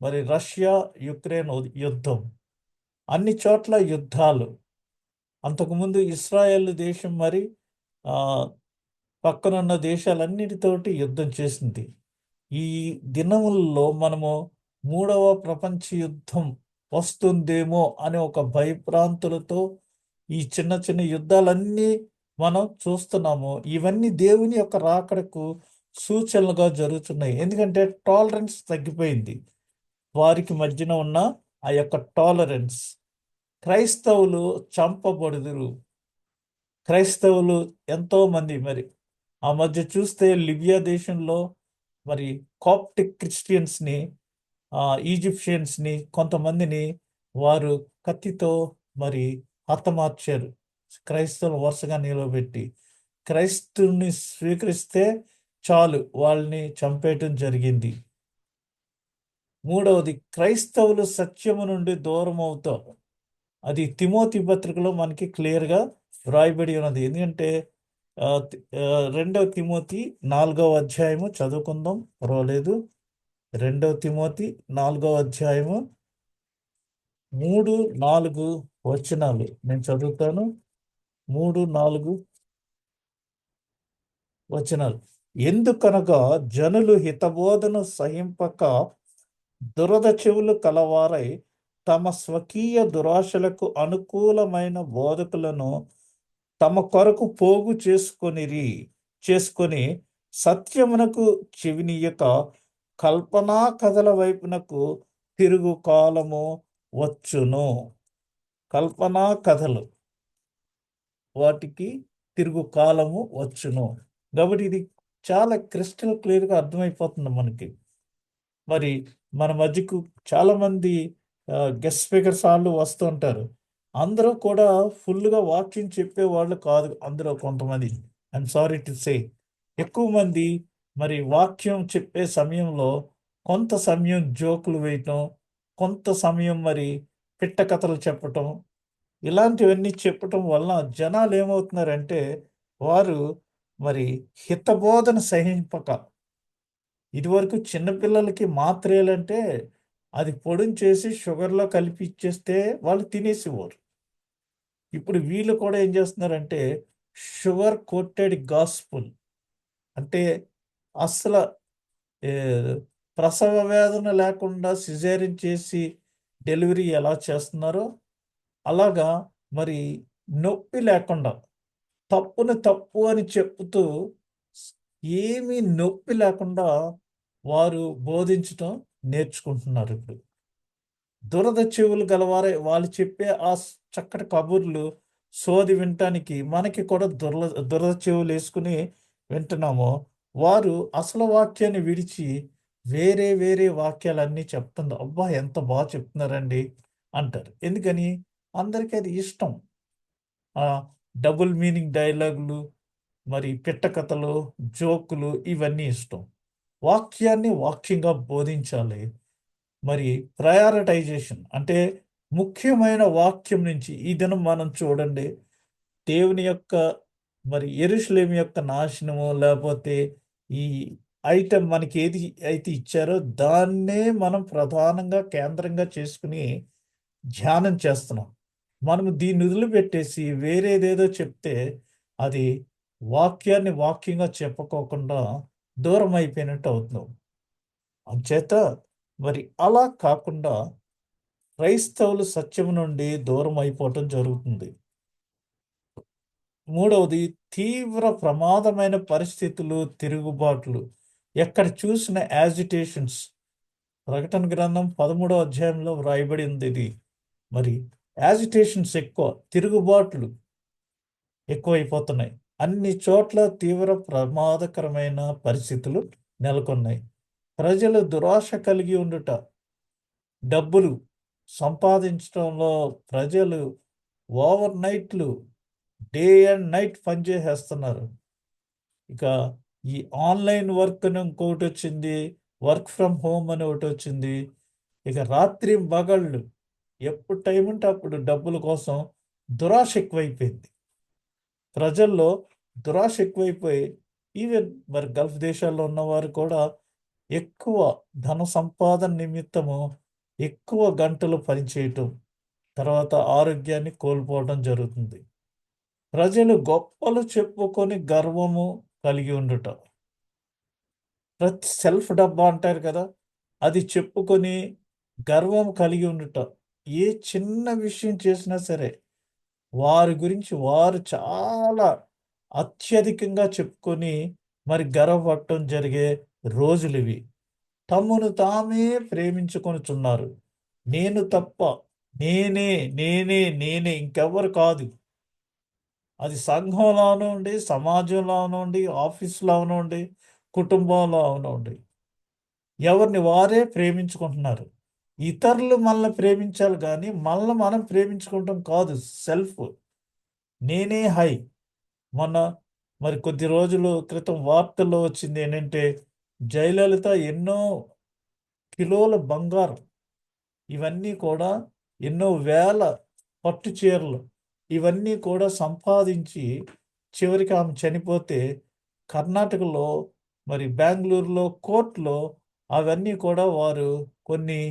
మరి రష్యా యుక్రెయిన్ యుద్ధం, అన్ని చోట్ల యుద్ధాలు. అంతకుముందు ఇస్రాయేల్ దేశం మరి ఆ, పక్కనున్న దేశాలన్నిటితోటి యుద్ధం చేసింది. ఈ దినములలో మనము మూడవ ప్రపంచ యుద్ధం వస్తుందేమో అనే ఒక భయభ్రాంతులతో ఈ చిన్న చిన్న యుద్ధాలన్నీ మనం చూస్తున్నాము. ఇవన్నీ దేవుని యొక్క రాకడకు సూచనలుగా జరుగుతున్నాయి. ఎందుకంటే టాలరెన్స్ తగ్గిపోయింది. వారికి మధ్యన ఉన్న ఆ యొక్క టాలరెన్స్. క్రైస్తవులు చంపబడుదురు. క్రైస్తవులు ఎంతో మంది మరి ఆ మధ్య చూస్తే లిబియా దేశంలో మరి కాప్టిక్ క్రిస్టియన్స్ని, ఈజిప్షియన్స్ని, కొంతమందిని వారు కత్తితో మరి హతమార్చారు. క్రైస్తవులు వరుసగా నిలబెట్టి క్రైస్తువుని స్వీకరిస్తే చాలు వాళ్ళని చంపేయటం జరిగింది. మూడవది, క్రైస్తవులు సత్యము నుండి దూరం అవుతారు. అది తిమోతి పత్రికలో మనకి క్లియర్గా వ్రాయబడి ఉన్నది. ఎందుకంటే రెండవ తిమోతి 4వ అధ్యాయము చదువుకుందాం, పర్వాలేదు. 2వ తిమోతి 4వ అధ్యాయము 3-4 వచనాలు నేను చదువుతాను. 3-4 వచనాలు. ఎందుకనగా జనులు హితబోధను సహింపక దురద చెవులు కలవారై తమ స్వకీయ దురాశలకు అనుకూలమైన బోధకులను తమ కొరకు పోగు చేసుకొని సత్యమునకు చెవినీయక కల్పనా కథల వైపునకు తిరుగు కాలము వచ్చును. కల్పనా కథలు, వాటికి తిరుగు కాలము వచ్చును. కాబట్టి ఇది చాలా క్రిస్టల్ క్లియర్గా అర్థమైపోతుంది మనకి. మరి మన మధ్యకు చాలామంది గెస్ట్ స్పీకర్స్ వాళ్ళు వస్తూ ఉంటారు. అందరూ కూడా ఫుల్గా వాక్యం చెప్పేవాళ్ళు కాదు. అందులో కొంతమంది, ఐఎమ్ సారీ టు సే, ఎక్కువ మంది మరి వాక్యం చెప్పే సమయంలో కొంత సమయం జోకులు వేయటం, కొంత సమయం మరి పిట్ట కథలు చెప్పటం, ఇలాంటివన్నీ చెప్పటం వలన జనాలు ఏమవుతున్నారంటే వారు మరి హితబోధన సహింపక, ఇదివరకు చిన్నపిల్లలకి మాత్రేలంటే అది పొడిని చేసి షుగర్లో కలిపి ఇచ్చేస్తే వాళ్ళు తినేసేవారు. ఇప్పుడు వీళ్ళు కూడా ఏం చేస్తున్నారంటే షుగర్ కోటెడ్ గాస్పుల్, అంటే అసలు ఏ, ప్రసవ వేదన లేకుండా సిజేరియన్ చేసి డెలివరీ ఎలా చేస్తున్నారో అలాగా మరి నొప్పి లేకుండా తప్పుని తప్పు అని చెప్తూ ఏమీ నొప్పి లేకుండా వారు బోధించటం నేర్చుకుంటున్నారు. ఇప్పుడు దురద చెవులు గలవారే వాళ్ళు చెప్పే ఆ చక్కటి కబుర్లు సోది వినటానికి మనకి కూడా దురద చెవులు వేసుకుని వింటున్నాము. వారు అసలు వాక్యాన్ని విడిచి వేరే వేరే వాక్యాలన్నీ చెప్తుంది. అబ్బా ఎంత బాగా చెప్తున్నారండి అంటారు. ఎందుకని? అందరికీ అది ఇష్టం. ఆ డబుల్ మీనింగ్ డైలాగులు, మరి పిట్ట కథలు, జోకులు, ఇవన్నీ ఇష్టం. వాక్యాన్ని వాక్యంగా బోధించాలి. మరి ప్రయారిటైజేషన్ అంటే ముఖ్యమైన వాక్యం నుంచి ఈ దినం మనం చూడండి, దేవుని యొక్క మరి యెరూషలేము యొక్క నాశనము, లేకపోతే ఈ ఐటెం మనకి ఏది అయితే ఇచ్చారో దాన్నే మనం ప్రధానంగా కేంద్రంగా చేసుకుని ధ్యానం చేస్తున్నాం. మనము దీన్ని వదిలిపెట్టేసి వేరేదేదో చెప్తే అది వాక్యాన్ని వాక్యంగా చెప్పుకోకుండా దూరం అయిపోయినట్టు అవుతున్నాం. అంచేత మరి అలా కాకుండా క్రైస్తవులు సత్యం నుండి దూరం అయిపోవటం జరుగుతుంది. మూడవది, తీవ్ర ప్రమాదమైన పరిస్థితులు, తిరుగుబాట్లు. ఎక్కడ చూసిన యాజిటేషన్స్. ప్రకటన గ్రంథం 13వ అధ్యాయంలో వ్రాయబడి ఉంది ఇది. మరి యాజిటేషన్స్ ఎక్కువ, తిరుగుబాట్లు ఎక్కువైపోతున్నాయి. అన్ని చోట్ల తీవ్ర ప్రమాదకరమైన పరిస్థితులు నెలకొన్నాయి. ప్రజలు దురాశ కలిగి ఉండుట, డబ్బులు సంపాదించడంలో ప్రజలు ఓవర్ నైట్లు, డే అండ్ నైట్ పనిచేసేస్తున్నారు. ఇక ఈ ఆన్లైన్ వర్క్ అని ఇంకొకటి వచ్చింది, వర్క్ ఫ్రమ్ హోమ్ అని ఒకటి వచ్చింది. ఇక రాత్రి పగళ్ళు ఎప్పుడు టైం ఉంటే అప్పుడు డబ్బుల కోసం దురాశ ఎక్కువైపోయింది. ప్రజల్లో దురాశ ఎక్కువైపోయి ఈవెన్ మరి గల్ఫ్ దేశాల్లో ఉన్నవారు కూడా ఎక్కువ ధన సంపాదన నిమిత్తము ఎక్కువ గంటలు పనిచేయటం, తర్వాత ఆరోగ్యాన్ని కోల్పోవడం జరుగుతుంది. ప్రజలు గొప్పలు చెప్పుకొని గర్వము కలిగి ఉండటం, ప్రతి సెల్ఫ్ డబ్బా అంటారు కదా, అది చెప్పుకొని గర్వం కలిగి ఉండటం. ఏ చిన్న విషయం చేసినా సరే వారి గురించి వారు చాలా అత్యధికంగా చెప్పుకొని మరి గర్వపడటం జరిగే రోజులివి. తమ్మును తామే ప్రేమించుకొనుచున్నారు. నేను తప్ప, నేనే నేనే నేనే, ఇంకెవ్వరు కాదు. అది సంఘంలో అవనండి, సమాజంలో అవనండి, ఆఫీసులో అవనండి, కుటుంబంలో అవనండి, ఎవరిని వారే ప్రేమించుకుంటున్నారు. ఇతరులు మనల్ని ప్రేమించాలి కానీ మనల్ని మనం ప్రేమించుకుంటాం కాదు. సెల్ఫ్, నేనే హై. మొన్న మరి కొద్ది రోజుల క్రితం వార్తల్లో వచ్చింది ఏంటంటే, జయలలిత ఎన్నో కిలోల బంగారం, ఇవన్నీ కూడా ఎన్నో వేల పట్టు చీరలు, ఇవన్నీ కూడా సంపాదించి చివరికి ఆమె చనిపోతే కర్ణాటకలో మరి బెంగళూరులో కోర్టులో అవన్నీ కూడా వారు కొన్ని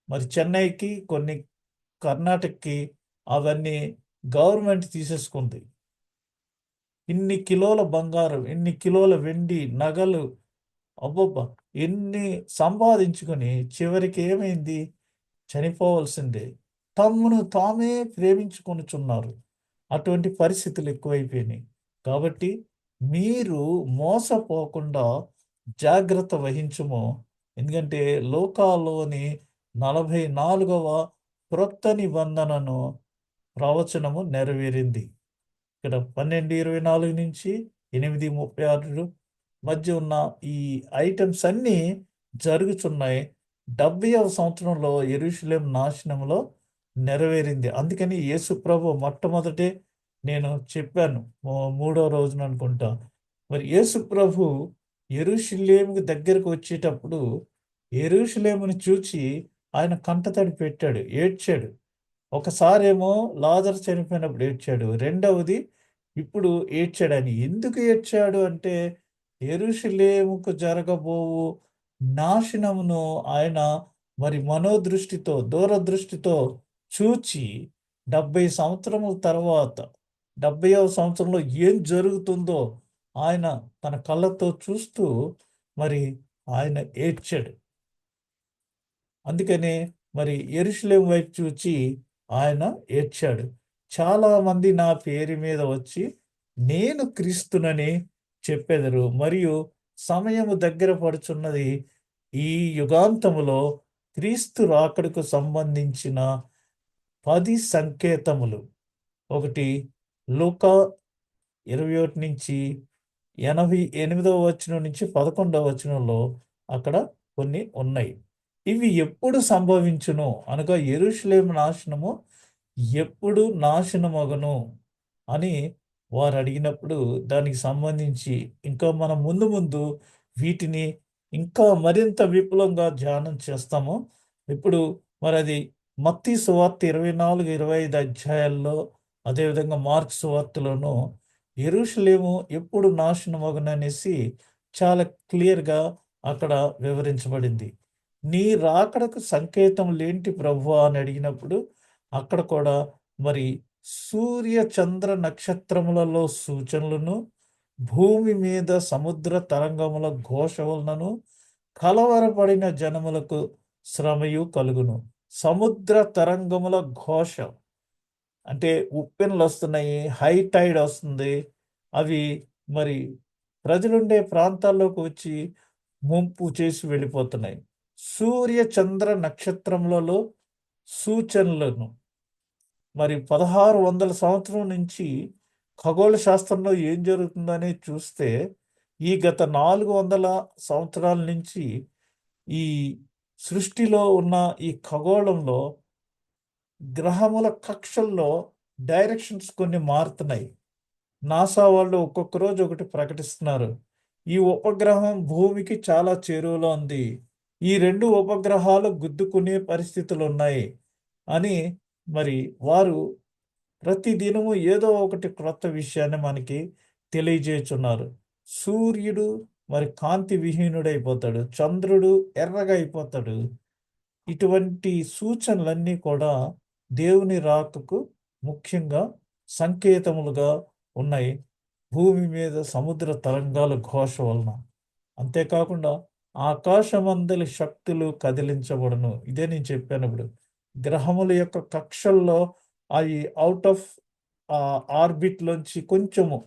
మరి చెన్నైకి, కొన్ని కర్ణాటకకి అవన్నీ గవర్నమెంట్ తీసేసుకుంది. ఇన్ని కిలోల బంగారం, ఇన్ని కిలోల వెండి, నగలు, అబ్బబ్బా, ఎన్ని సంపాదించుకొని చివరికి ఏమైంది? చనిపోవలసిందే. తమ్మును తామే ప్రేమించుకొనుచున్నారు. అటువంటి పరిస్థితులు ఎక్కువైపోయినాయి. కాబట్టి మీరు మోసపోకుండా జాగ్రత్త వహించుము. ఎందుకంటే లోకాలోని 44వ క్రొత్త నిబంధనను ప్రవచనము నెరవేరింది. ఇక్కడ 12:24 నుంచి 8:36 మధ్య ఉన్న ఈ ఐటమ్స్ అన్నీ జరుగుతున్నాయి. 70వ సంవత్సరంలో యెరూషలేం నాశనంలో నెరవేరింది. అందుకని యేసు ప్రభు మొట్టమొదటే నేను చెప్పాను, మూడో రోజున అనుకుంటా, మరి యేసు ప్రభు యెరూషలేముకి దగ్గరకు వచ్చేటప్పుడు యెరూషలేముని చూచి ఆయన కంటతడి పెట్టాడు, ఏడ్చాడు. ఒకసారేమో లాజరు చనిపోయినప్పుడు ఏడ్చాడు. రెండవది ఇప్పుడు ఏడ్చాడని. ఎందుకు ఏడ్చాడు అంటే, యెరూషలేముకు జరగబోవు నాశనమును ఆయన మరి మనోదృష్టితో, దూరదృష్టితో చూచి 70 సంవత్సరముల తర్వాత 70వ సంవత్సరంలో ఏం జరుగుతుందో ఆయన తన కళ్ళతో చూస్తూ మరి ఆయన ఏడ్చాడు. అందుకనే మరి యెరూషలేము వైపు చూచి ఆయన ఏడ్చాడు. చాలామంది నా పేరు మీద వచ్చి నేను క్రీస్తునని చెప్పెదరు, మరియు సమయము దగ్గర పడుచున్నది. ఈ యుగాంతములో క్రీస్తు రాకడకు సంబంధించిన 10 సంకేతములు. ఒకటి లూకా 21 నుంచి 88వ వచనం నుంచి 11వ వచనంలో అక్కడ కొన్ని ఉన్నాయి. ఇవి ఎప్పుడు సంభవించును అనగా యెరూషలేము నాశనము ఎప్పుడు నాశనమగును అని వారు అడిగినప్పుడు దానికి సంబంధించి ఇంకా మనం ముందు ముందు వీటిని ఇంకా మరింత విపులంగా ధ్యానం చేస్తాము. ఇప్పుడు మరి అది మత్తయి సువార్త 24, 25 అధ్యాయాల్లో, అదేవిధంగా మార్కు సువార్తలోనూ యెరూషలేము ఎప్పుడు నాశనమగుననేసి చాలా క్లియర్‌గా అక్కడ వివరించబడింది. నీ రాకడకు సంకేతములేంటి ప్రభువా అని అడిగినప్పుడు అక్కడ కూడా మరి సూర్య చంద్ర నక్షత్రములలో సూచనలను, భూమి మీద సముద్ర తరంగముల ఘోష వలనను కలవరపడిన జనములకు శ్రమయు కలుగును. సముద్ర తరంగముల ఘోష అంటే ఉప్పెనలు వస్తున్నాయి, హై టైడ్ వస్తుంది. అవి మరి ప్రజలుండే ప్రాంతాల్లోకి వచ్చి ముంపు చేసి వెళ్ళిపోతున్నాయి. సూర్య చంద్ర నక్షత్రములలో సూచనలను మరి 1600 సంవత్సరం నుంచి ఖగోళ శాస్త్రంలో ఏం జరుగుతుందని చూస్తే ఈ గత 400 సంవత్సరాల నుంచి ఈ సృష్టిలో ఉన్న ఈ ఖగోళంలో గ్రహముల కక్షల్లో డైరెక్షన్స్ కొన్ని మారుతున్నాయి. నాసా వాళ్ళు ఒక్కొక్క రోజు ఒకటి ప్రకటిస్తున్నారు. ఈ ఉపగ్రహం భూమికి చాలా చేరువలో ఉంది. ఈ 2 ఉపగ్రహాలు గుద్దుకునే పరిస్థితులు ఉన్నాయి అని మరి వారు ప్రతి దినము ఏదో ఒకటి క్రొత్త విషయాన్ని మనకి తెలియజేస్తున్నారు. సూర్యుడు మరి కాంతి విహీనుడైపోతాడు. చంద్రుడు ఎర్రగా అయిపోతాడు. ఇటువంటి సూచనలన్నీ కూడా దేవుని రాకకు ముఖ్యంగా సంకేతములుగా ఉన్నాయి. భూమి మీద సముద్ర తరంగాల ఘోష వలన. అంతేకాకుండా ఆకాశమందలి శక్తులు కదిలించబడును. ఇదే నేను చెప్పాను ఇప్పుడు. గ్రహముల యొక్క కక్షల్లో అవి అవుట్ ఆఫ్ ఆర్బిట్లోంచి కొంచెము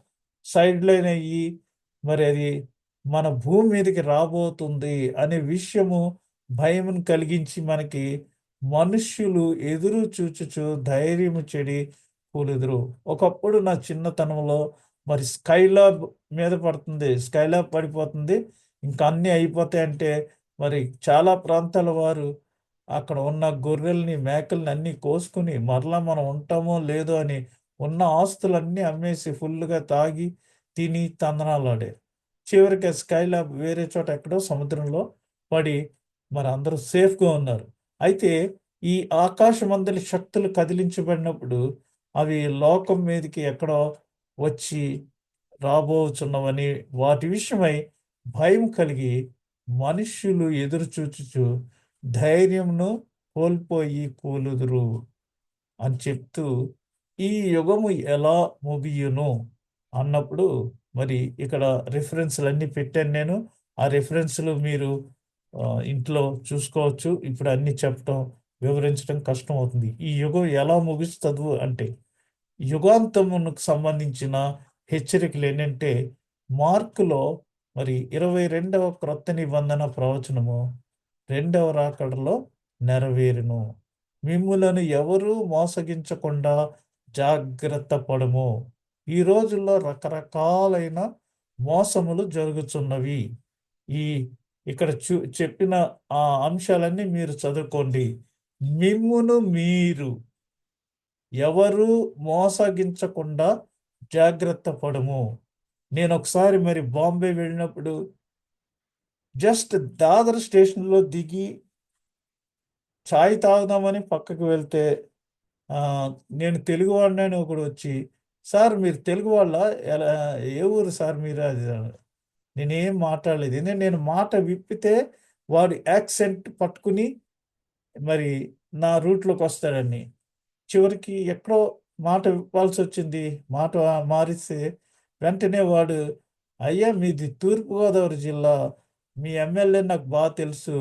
సైడ్ లైన్ అయ్యి మరి అది మన భూమి మీదకి రాబోతుంది అనే విషయము భయమును కలిగించి మనకి మనుష్యులు ఎదురు చూచుచు ధైర్యము చెడి కూలుదురు. ఒకప్పుడు నా చిన్నతనంలో మరి స్కైలాబ్ మీద పడుతుంది, స్కైలాబ్ పడిపోతుంది, ఇంకా అన్నీ అయిపోతాయంటే మరి చాలా ప్రాంతాల వారు అక్కడ ఉన్న గొర్రెల్ని మేకల్ని అన్నీ కోసుకుని మరలా మనం ఉంటామో లేదో అని ఉన్న ఆస్తులన్నీ అమ్మేసి ఫుల్గా తాగి తిని తందనాలాడారు. చివరికి స్కైలాబ్ వేరే చోట ఎక్కడో సముద్రంలో పడి మరి అందరూ సేఫ్గా ఉన్నారు. అయితే ఈ ఆకాశమందలి శక్తులు కదిలించబడినప్పుడు అవి లోకం మీదకి ఎక్కడో వచ్చి రాబోచున్నవని వాటి విషయమై భయం కలిగి మనుష్యులు ఎదురు చూచుచు ధైర్యంను కోల్పోయి కూలుదురు అని చెప్తూ ఈ యుగము ఎలా ముగియును అన్నప్పుడు మరి ఇక్కడ రిఫరెన్స్లన్నీ పెట్టాను నేను. ఆ రిఫరెన్స్లు మీరు ఇంట్లో చూసుకోవచ్చు. ఇప్పుడు అన్ని చెప్పడం వివరించడం కష్టం అవుతుంది. ఈ యుగం ఎలా ముగుస్తుంది అంటే యుగాంతమునకు సంబంధించిన హెచ్చరికలు ఏంటంటే మార్కులో మరి 22వ క్రొత్త నిబంధన ప్రవచనము 2వ రాకడలో నెరవేరును. మిమ్ములను ఎవరూ మోసగించకుండా జాగ్రత్త పడుము. ఈ రోజుల్లో రకరకాలైన మోసములు జరుగుతున్నవి. ఈ ఇక్కడ చెప్పిన ఆ అంశాలన్నీ మీరు చదువుకోండి. మిమ్మును మీరు ఎవరు మోసగించకుండా జాగ్రత్త పడము. నేను ఒకసారి మరి బాంబే వెళ్ళినప్పుడు జస్ట్ దాదర్ స్టేషన్లో దిగి చాయ్ తాగుదామని పక్కకు వెళ్తే నేను తెలుగు వాడినని ఒకడు వచ్చి, సార్ మీరు తెలుగు వాళ్ళ, ఎలా ఏ ఊరు సార్ మీరు అది నేనేం మాట్లాడలేదు. నేను మాట విప్పితే వాడు యాక్సెంట్ పట్టుకుని మరి నా రూట్లోకి వస్తాడని చివరికి ఎక్కడో మాట విప్పాల్సి వచ్చింది. మాట మారిస్తే వెంటనే వాడు, అయ్యా మీది తూర్పుగోదావరి జిల్లా, మీ ఎమ్మెల్యే నాకు బాగా తెలుసు,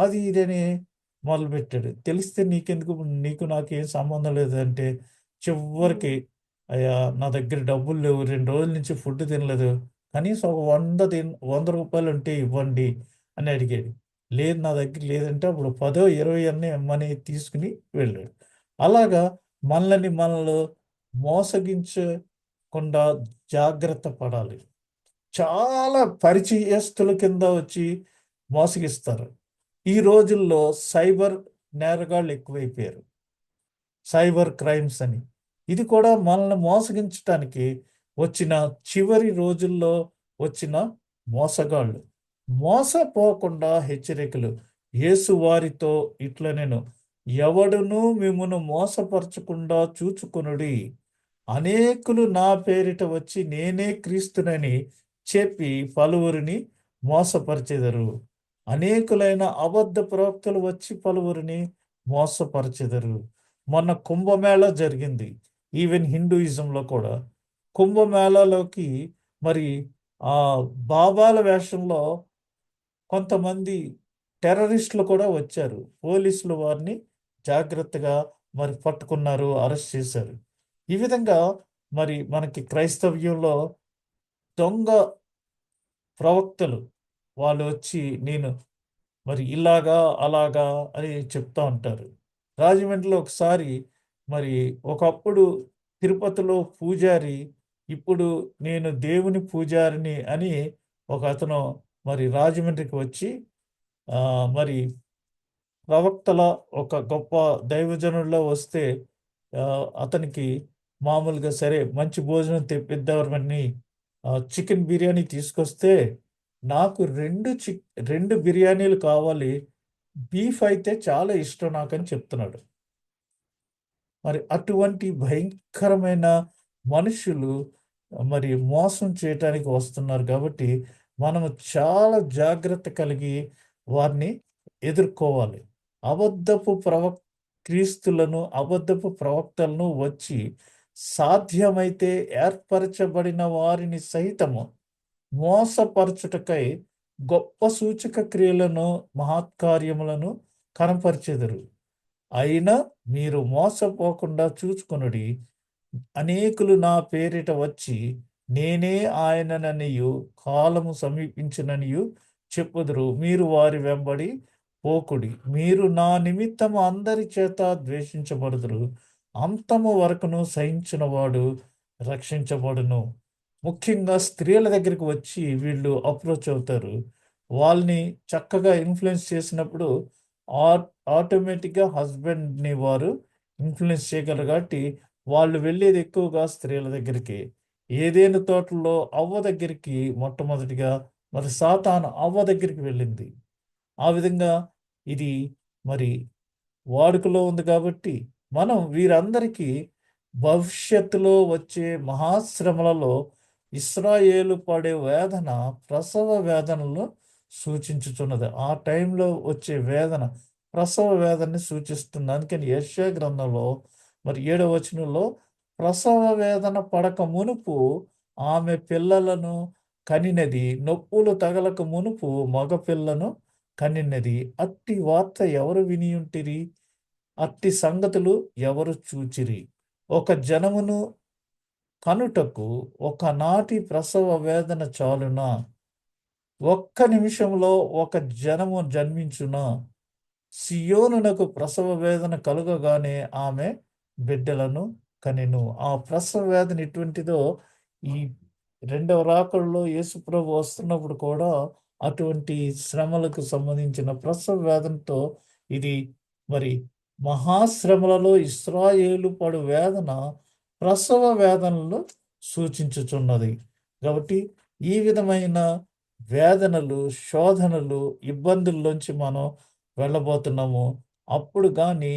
అది ఇదని మొదలుపెట్టాడు. తెలిస్తే నీకెందుకు, నీకు నాకు ఏం సంబంధం లేదంటే చివరికి అయ్యా నా దగ్గర డబ్బులు లేవు, 2 రోజుల నుంచి ఫుడ్ తినలేదు, కనీసం ఒక 100 రూపాయలు ఉంటే ఇవ్వండి అని అడిగాడు. లేదు నా దగ్గర లేదంటే అప్పుడు 10 20 అన్నీ మనీ తీసుకుని వెళ్ళాడు. అలాగా మనల్ని మోసగించకుండా జాగ్రత్త పడాలి. చాలా పరిచయస్తుల కింద వచ్చి మోసగిస్తారు. ఈ రోజుల్లో సైబర్ నేరగాళ్ళు ఎక్కువైపోయారు. సైబర్ క్రైమ్స్ అని. ఇది కూడా మనల్ని మోసగించటానికి వచ్చిన చివరి రోజుల్లో వచ్చిన మోసగాళ్ళు. మోసపోకుండా హెచ్చరికలు. యేసు వారితో ఇట్లా నేను ఎవడునూ మిమ్మును మోసపరచకుండా చూచుకొనుడి. అనేకులు నా పేరిట వచ్చి నేనే క్రీస్తునని చెప్పి పలువురిని మోసపరిచెదరు. అనేకులైన అబద్ధ ప్రవక్తలు వచ్చి పలువురిని మోసపరిచెదరు. మొన్న కుంభమేళా జరిగింది. ఈవెన్ హిందూయిజంలో కూడా కుంభమేళాలోకి మరి ఆ బాబాల వేషంలో కొంతమంది టెర్రరిస్టులు కూడా వచ్చారు. పోలీసులు వారిని జాగ్రత్తగా మరి పట్టుకున్నారు, అరెస్ట్ చేశారు. ఈ విధంగా మరి మనకి క్రైస్తవ్యంలో దొంగ ప్రవక్తలు వాళ్ళు వచ్చి నేను మరి ఇలాగా అలాగా అని చెప్తా ఉంటారు. రాజమండ్రిలో ఒకసారి మరి ఒకప్పుడు తిరుపతిలో పూజారి ఇప్పుడు నేను దేవుని పూజారిని అని ఒక అతను మరి రాజమండ్రికి వచ్చి మరి ప్రవక్తల ఒక గొప్ప దైవజనుల్లో వస్తే అతనికి మామూలుగా సరే మంచి భోజనం తెప్పిద్దామని చికెన్ బిర్యానీ తీసుకొస్తే నాకు రెండు బిర్యానీలు కావాలి, బీఫ్ అయితే చాలా ఇష్టం నాకని చెప్తున్నాడు. మరి అటువంటి భయంకరమైన మనుషులు మరి మోసం చేయటానికి వస్తున్నారు కాబట్టి మనము చాలా జాగ్రత్త కలిగి వారిని ఎదుర్కోవాలి. అబద్ధపు క్రీస్తులను అబద్ధపు ప్రవక్తలను వచ్చి సాధ్యమైతే ఏర్పరచబడిన వారిని సైతము మోసపరచుటకై గొప్ప సూచక క్రియలను మహత్కార్యములను కనపరిచెదరు. అయినా మీరు మోసపోకుండా చూచుకొనుడి. అనేకులు నా పేరిట వచ్చి నేనే ఆయనననియు కాలము సమీపించిననియు చెప్పుదురు. మీరు వారి వెంబడి పోకుడి. మీరు నా నిమిత్తము అందరి చేత ద్వేషించబడుదురు. అంతము వరకును సహించినవాడు రక్షించబడును. ముఖ్యంగా స్త్రీల దగ్గరికి వచ్చి వీళ్ళు అప్రోచ్ అవుతారు. వాళ్ళని చక్కగా ఇన్ఫ్లుయెన్స్ చేసినప్పుడు ఆటోమేటిక్గా హస్బెండ్ని వారు ఇన్ఫ్లుయెన్స్ చేయగలరు కాబట్టి వాళ్ళు వెళ్ళేది ఎక్కువగా స్త్రీల దగ్గరికి. ఏదేను తోటలో అవ్వ దగ్గరికి మొట్టమొదటిగా మరి సాతాను అవ్వ దగ్గరికి వెళ్ళింది. ఆ విధంగా ఇది మరి వాడుకలో ఉంది కాబట్టి మనం వీరందరికీ భవిష్యత్తులో వచ్చే మహాశ్రమలలో ఇస్రాయేలు పడే వేదన ప్రసవ వేదనలు సూచించుచున్నది. ఆ టైంలో వచ్చే వేదన ప్రసవ వేదనని సూచిస్తుంది. అందుకని యెషయా గ్రంథంలో మరి 7వ వచనంలో ప్రసవ వేదన పడక మునుపు ఆమె పిల్లలను కనినది, నొప్పులు తగలక మునుపు మగ పిల్లను కనినది. అట్టి వార్త ఎవరు వినియుంటిరి? అట్టి సంగతులు ఎవరు చూచిరి? ఒక జనమును కనుటకు ఒకనాటి ప్రసవ వేదన చాలునా? ఒక్క నిమిషంలో ఒక జనము జన్మించునా? సియోనునకు ప్రసవ వేదన కలుగగానే ఆమె బిడ్డలను కనెను. ఆ ప్రసవ వేదన ఎటువంటిదో ఈ రెండవ రాకడలో యేసుప్రభు వస్తున్నప్పుడు కూడా అటువంటి శ్రమలకు సంబంధించిన ప్రసవ వేదనతో ఇది మరి మహాశ్రమలలో ఇస్రాయేలు పడు వేదన ప్రసవ వేదనలు సూచించుచున్నది. కాబట్టి ఈ విధమైన వేదనలు, శోధనలు, ఇబ్బందుల్లోంచి మనం వెళ్ళబోతున్నాము. అప్పుడు కానీ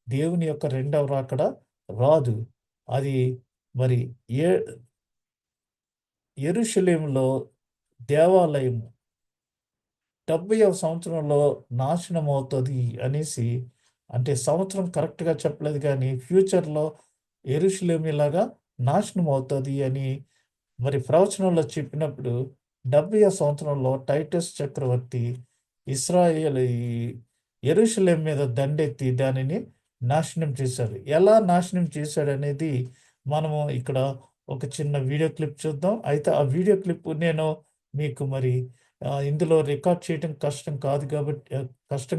దేవుని యొక్క రెండవ రాకడ రాదు. అది మరి యెరూషలేములో దేవాలయం 70వ సంవత్సరంలో నాశనం అవుతుంది అనేసి, అంటే సంవత్సరం కరెక్ట్గా చెప్పలేదు కానీ ఫ్యూచర్లో యెరూషలేము ఇలాగా నాశనం అవుతుంది అని మరి ప్రవచనంలో చెప్పినప్పుడు 70వ సంవత్సరంలో టైటస్ చక్రవర్తి ఇస్రాయేల్ యెరూషలేం మీద దండెత్తి దానిని నాశనం చేశాడు. ఎలా నాశనం చేశాడు అనేది మనము ఇక్కడ ఒక చిన్న వీడియో క్లిప్ చూద్దాం. అయితే ఆ వీడియో క్లిప్ నేను మీకు మరి ఇందులో రికార్డ్ చేయడం కష్టం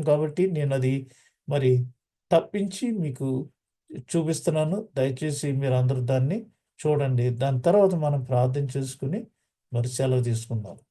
కాబట్టి నేను అది మరి తప్పించి మీకు చూపిస్తున్నాను. దయచేసి మీరు అందరూ దాన్ని చూడండి. దాని తర్వాత మనం ప్రార్థన చేసుకుని మరి సెలవు తీసుకుందాం.